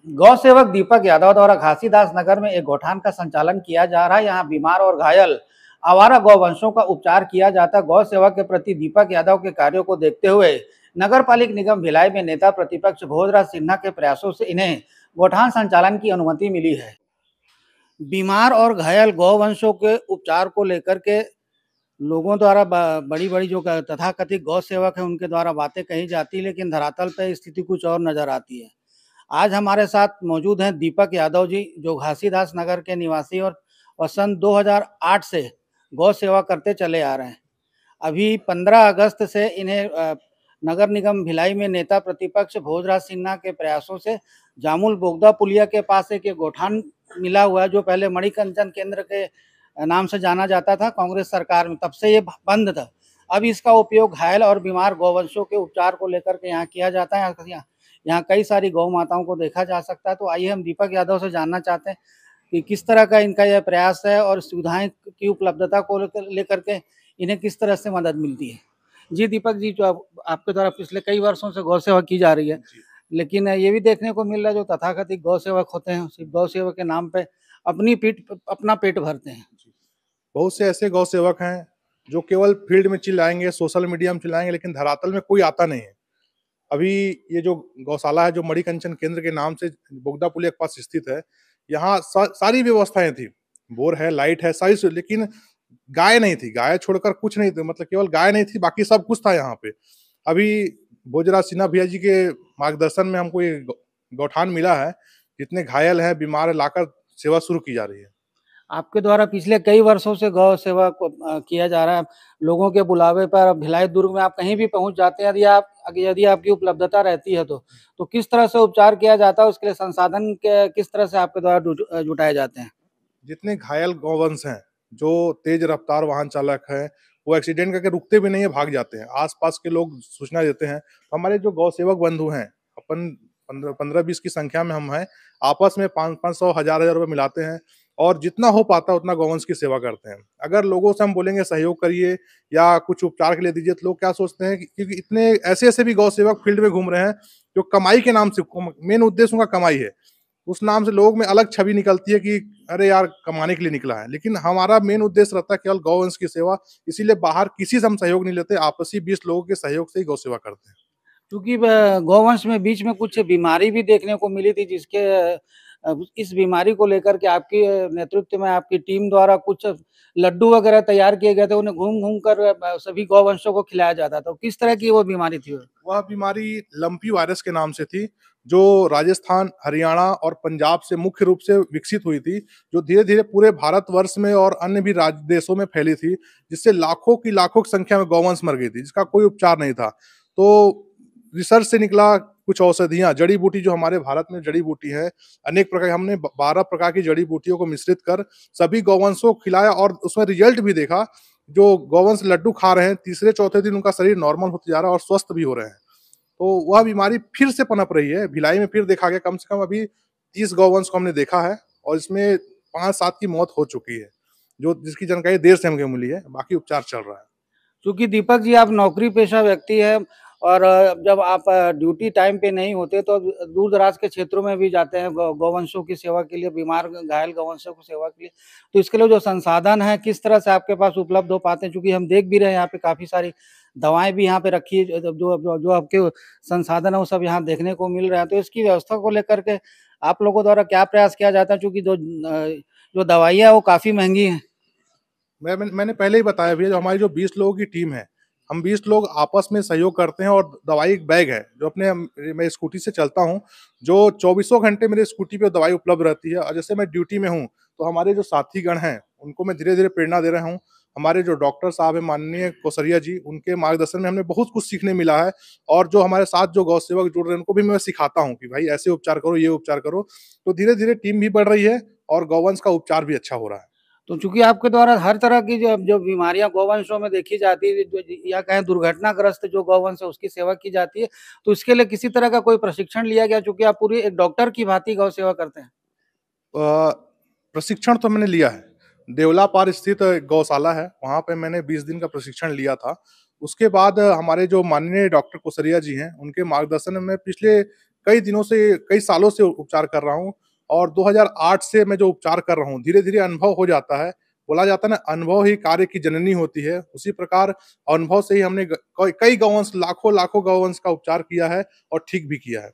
गौ सेवक दीपक यादव द्वारा घासीदास नगर में एक गौठान का संचालन किया जा रहा है। यहाँ बीमार और घायल आवारा गौवंशों का उपचार किया जाता है। गौ सेवा के प्रति दीपक यादव के कार्यों को देखते हुए नगर पालिक निगम भिलाई में नेता प्रतिपक्ष भोजराज सिन्हा के प्रयासों से इन्हें गौठान संचालन की अनुमति मिली है। बीमार और घायल गौवंशों के उपचार को लेकर के लोगों द्वारा बड़ी बड़ी जो तथाकथित गौ सेवक है उनके द्वारा बातें कही जाती है, लेकिन धरातल पर स्थिति कुछ और नजर आती है। आज हमारे साथ मौजूद हैं दीपक यादव जी, जो घासीदास नगर के निवासी और सन 2008 से गौ सेवा करते चले आ रहे हैं। अभी 15 अगस्त से इन्हें नगर निगम भिलाई में नेता प्रतिपक्ष भोजराज सिन्हा के प्रयासों से जामुल बोगदा पुलिया के पास एक गौठान मिला हुआ है, जो पहले मणिकंचन केंद्र के नाम से जाना जाता था कांग्रेस सरकार में, तब से ये बंद था। अब इसका उपयोग घायल और बीमार गौवंशों के उपचार को लेकर के यहाँ किया जाता है। यहाँ कई सारी गौ माताओं को देखा जा सकता है। तो आइए हम दीपक यादव से जानना चाहते हैं कि किस तरह का इनका यह प्रयास है और सुविधाएं की उपलब्धता को लेकर के इन्हें किस तरह से मदद मिलती है। जी दीपक जी, जो आपके द्वारा पिछले कई वर्षों से गौ सेवा की जा रही है, लेकिन ये भी देखने को मिल रहा है जो तथाकथित गौ सेवक होते हैं सिर्फ गौ सेवा के नाम पे अपना पेट भरते हैं। बहुत से ऐसे गौ सेवक हैं जो केवल फील्ड में चिल्लाएंगे, सोशल मीडिया में चिल्लाएंगे, लेकिन धरातल में कोई आता नहीं है। अभी ये जो गौशाला है, जो मणिकंचन केंद्र के नाम से बोगदा पुलिया के पास स्थित है, यहाँ सारी व्यवस्थाएं थी, बोर है, लाइट है, सारी, लेकिन गाय नहीं थी। गाय छोड़कर कुछ नहीं थी, मतलब केवल गाय नहीं थी, बाकी सब कुछ था यहाँ पे। अभी भोजराज सिन्हा भैया जी के मार्गदर्शन में हमको ये गौठान मिला है। जितने घायल हैं, बीमार है, लाकर सेवा शुरू की जा रही है। आपके द्वारा पिछले कई वर्षों से गौ सेवा को किया जा रहा है। लोगों के बुलावे पर भिलाई दुर्ग में आप कहीं भी पहुंच जाते हैं, यदि आपकी उपलब्धता रहती है तो किस तरह से उपचार किया जाता है, उसके लिए संसाधन के किस तरह से आपके द्वारा जुटाए जाते हैं? जितने घायल गौवंश हैं, जो तेज रफ्तार वाहन चालक है, वो एक्सीडेंट करके रुकते भी नहीं है, भाग जाते हैं। आसपास के लोग सूचना देते हैं। तो हमारे जो गौ सेवक बंधु हैं, अपन 15-20 की संख्या में हम हैं, आपस में 500-500, 1000-1000 रुपए मिलाते हैं और जितना हो पाता है उतना गौवंश की सेवा करते हैं। अगर लोगों से हम बोलेंगे सहयोग करिए या कुछ उपचार के लिए दीजिए, तो लोग क्या सोचते हैं कि क्योंकि इतने ऐसे-ऐसे भी गौ सेवक फील्ड में घूम रहे हैं जो कमाई के नाम से, मेन उद्देश्य उनका कमाई है। उस नाम से लोग में अलग छवि निकलती है कि अरे यार, कमाने के लिए निकला है, लेकिन हमारा मेन उद्देश्य रहता है केवल गौवंश की सेवा। इसीलिए बाहर किसी से हम सहयोग नहीं लेते, आपसी 20 लोगों के सहयोग से ही गौ सेवा करते हैं। क्योंकि गौवंश में बीच में कुछ बीमारी भी देखने को मिली थी, जिसके इस बीमारी को लेकर के आपके नेतृत्व में आपकी टीम द्वारा कुछ लड्डू वगैरह तैयार किए गए थे, उन्हें घूम घूम कर सभी गौवंशों को खिलाया जाता था। किस तरह की वो बीमारी थी? वह बीमारी लंपी वायरस के नाम से थी, जो राजस्थान, हरियाणा और पंजाब से मुख्य रूप से विकसित हुई थी, जो धीरे-धीरे पूरे भारतवर्ष में और अन्य भी देशों में फैली थी, जिससे लाखों की लाखों की संख्या में गौवंश मर गई थी, जिसका कोई उपचार नहीं था। तो रिसर्च से निकला कुछ औषधियाँ, जड़ी-बूटी, जो हमारे भारत में जड़ी-बूटी है, अनेक प्रकार, हमने 12 प्रकार की जड़ी-बूटियों को मिश्रित कर सभी गौवंशों को खिलाया और उसमें रिजल्ट भी देखा। जो गौवंश लड्डू खा रहे हैं, तीसरे चौथे दिन उनका शरीर नॉर्मल होते जा रहा है और स्वस्थ भी हो रहे हैं। तो वह बीमारी फिर से पनप रही है, भिलाई में फिर देखा गया। कम से कम अभी 30 गौवंश को हमने देखा है और इसमें 5-7 की मौत हो चुकी है, जो जिसकी जानकारी देर से हमको मिली है, बाकी उपचार चल रहा है। क्योंकि दीपक जी, आप नौकरी पेशा व्यक्ति हैं और जब आप ड्यूटी टाइम पे नहीं होते तो दूर दराज के क्षेत्रों में भी जाते हैं गौवंशों की सेवा के लिए, बीमार घायल गौवंशों की सेवा के लिए। तो इसके लिए जो संसाधन है किस तरह से आपके पास उपलब्ध हो पाते हैं? क्योंकि हम देख भी रहे हैं यहाँ पे काफ़ी सारी दवाएं भी यहाँ पे रखी है, जो आपके संसाधन है वो सब यहाँ देखने को मिल रहा है। तो इसकी व्यवस्था को लेकर के आप लोगों द्वारा क्या प्रयास किया जाता है? क्योंकि जो दवाइयाँ वो काफ़ी महंगी हैं। मैंने पहले ही बताया भैया, जो हमारी जो 20 लोगों की टीम है, हम 20 लोग आपस में सहयोग करते हैं और दवाई एक बैग है जो मैं स्कूटी से चलता हूँ, जो 24 घंटे मेरे स्कूटी पे दवाई उपलब्ध रहती है। और जैसे मैं ड्यूटी में हूँ, तो हमारे जो साथीगण हैं, उनको मैं धीरे-धीरे प्रेरणा दे रहा हूँ। हमारे जो डॉक्टर साहब हैं, माननीय कोसरिया जी, उनके मार्गदर्शन में हमें बहुत कुछ सीखने मिला है। और जो हमारे साथ जो गौ सेवक जुड़ रहे हैं, उनको भी मैं सिखाता हूँ कि भाई ऐसे उपचार करो, ये उपचार करो। तो धीरे-धीरे टीम भी बढ़ रही है और गौवंश का उपचार भी अच्छा हो रहा है। तो चूंकि आपके द्वारा हर तरह की जो जो बीमारियां गौवंशों में देखी जाती है, जो या कहें दुर्घटनाग्रस्त जो गौवंश है उसकी सेवा की जाती है, तो इसके लिए किसी तरह का कोई प्रशिक्षण लिया गया? चूंकि आप पूरी एक डॉक्टर की भांति गौ सेवा करते हैं। प्रशिक्षण तो मैंने लिया है। देवलापार स्थित गौशाला है, वहाँ पे मैंने 20 दिन का प्रशिक्षण लिया था। उसके बाद हमारे जो माननीय डॉक्टर कोसरिया जी हैं, उनके मार्गदर्शन में पिछले कई दिनों से, कई सालों से उपचार कर रहा हूँ और 2008 से मैं जो उपचार कर रहा हूँ, धीरे-धीरे अनुभव हो जाता है। बोला जाता है ना, अनुभव ही कार्य की जननी होती है। उसी प्रकार अनुभव से ही हमने कई गौवंश, लाखों गौवंश का उपचार किया है और ठीक भी किया है।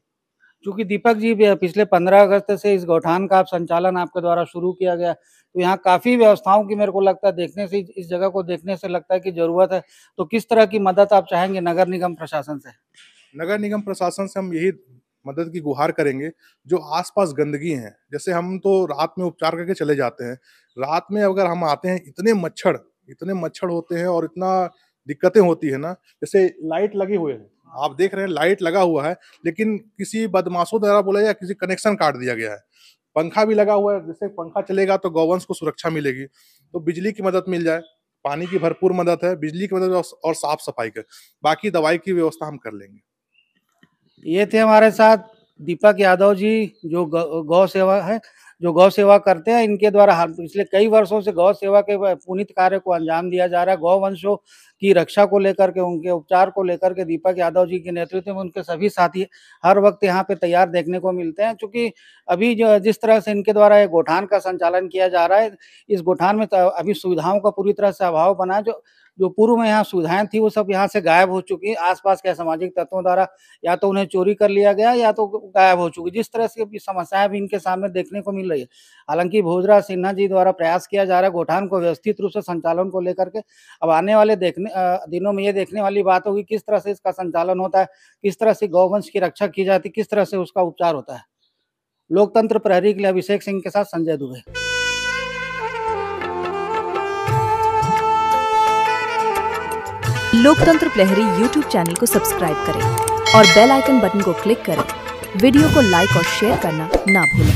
चूँकि दीपक जी पिछले 15 अगस्त से इस गौठान का संचालन आपके द्वारा शुरू किया गया, तो यहाँ काफ़ी व्यवस्थाओं की मेरे को लगता है देखने से, इस जगह को देखने से लगता है कि ज़रूरत है। तो किस तरह की मदद आप चाहेंगे नगर निगम प्रशासन से? नगर निगम प्रशासन से हम यही मदद की गुहार करेंगे, जो आस-पास गंदगी है, जैसे हम तो रात में उपचार करके चले जाते हैं। रात में अगर हम आते हैं, इतने मच्छर होते हैं और इतना दिक्कतें होती है ना, जैसे लाइट लगे हुए हैं, आप देख रहे हैं लाइट लगा हुआ है, लेकिन किसी बदमाशों द्वारा बोला जाए किसी कनेक्शन काट दिया गया है। पंखा भी लगा हुआ है, जैसे पंखा चलेगा तो गौवंश को सुरक्षा मिलेगी। तो बिजली की मदद मिल जाए, पानी की भरपूर मदद है, बिजली की मदद और साफ-सफाई का। बाकी दवाई की व्यवस्था हम कर लेंगे। ये थे हमारे साथ दीपक यादव जी, जो गौ सेवा है, जो गौ सेवा करते हैं। इनके द्वारा पिछले कई वर्षों से गौ सेवा के पुनीत कार्य को अंजाम दिया जा रहा है। गौवंशों की रक्षा को लेकर के, उनके उपचार को लेकर के दीपक यादव जी के नेतृत्व में उनके सभी साथी हर वक्त यहाँ पे तैयार देखने को मिलते हैं। चूँकि अभी जो जिस तरह से इनके द्वारा ये गोठान का संचालन किया जा रहा है, इस गोठान में अभी सुविधाओं का पूरी तरह से अभाव बना है। जो पूर्व में यहाँ सुविधाएँ थी, वो सब यहाँ से गायब हो चुकी हैं। आस-पास के असामाजिक तत्वों द्वारा या तो उन्हें चोरी कर लिया गया या तो गायब हो चुकी। जिस तरह से अभी समस्याएँ भी इनके सामने देखने को मिल रही है। हालाँकि भोजराज सिन्हा जी द्वारा प्रयास किया जा रहा है गोठान को व्यवस्थित रूप से संचालन को लेकर के। अब आने वाले दिनों में ये देखने वाली बात होगी किस तरह से इसका संचालन होता है, किस तरह से गौवंश की रक्षा की जाती है, किस तरह से उसका उपचार होता है। लोकतंत्र प्रहरी के लिए अभिषेक सिंह के साथ संजय दुबे। लोकतंत्र प्रहरी YouTube चैनल को सब्सक्राइब करें और बेल आइकन बटन को क्लिक करें। वीडियो को लाइक और शेयर करना ना भूलें।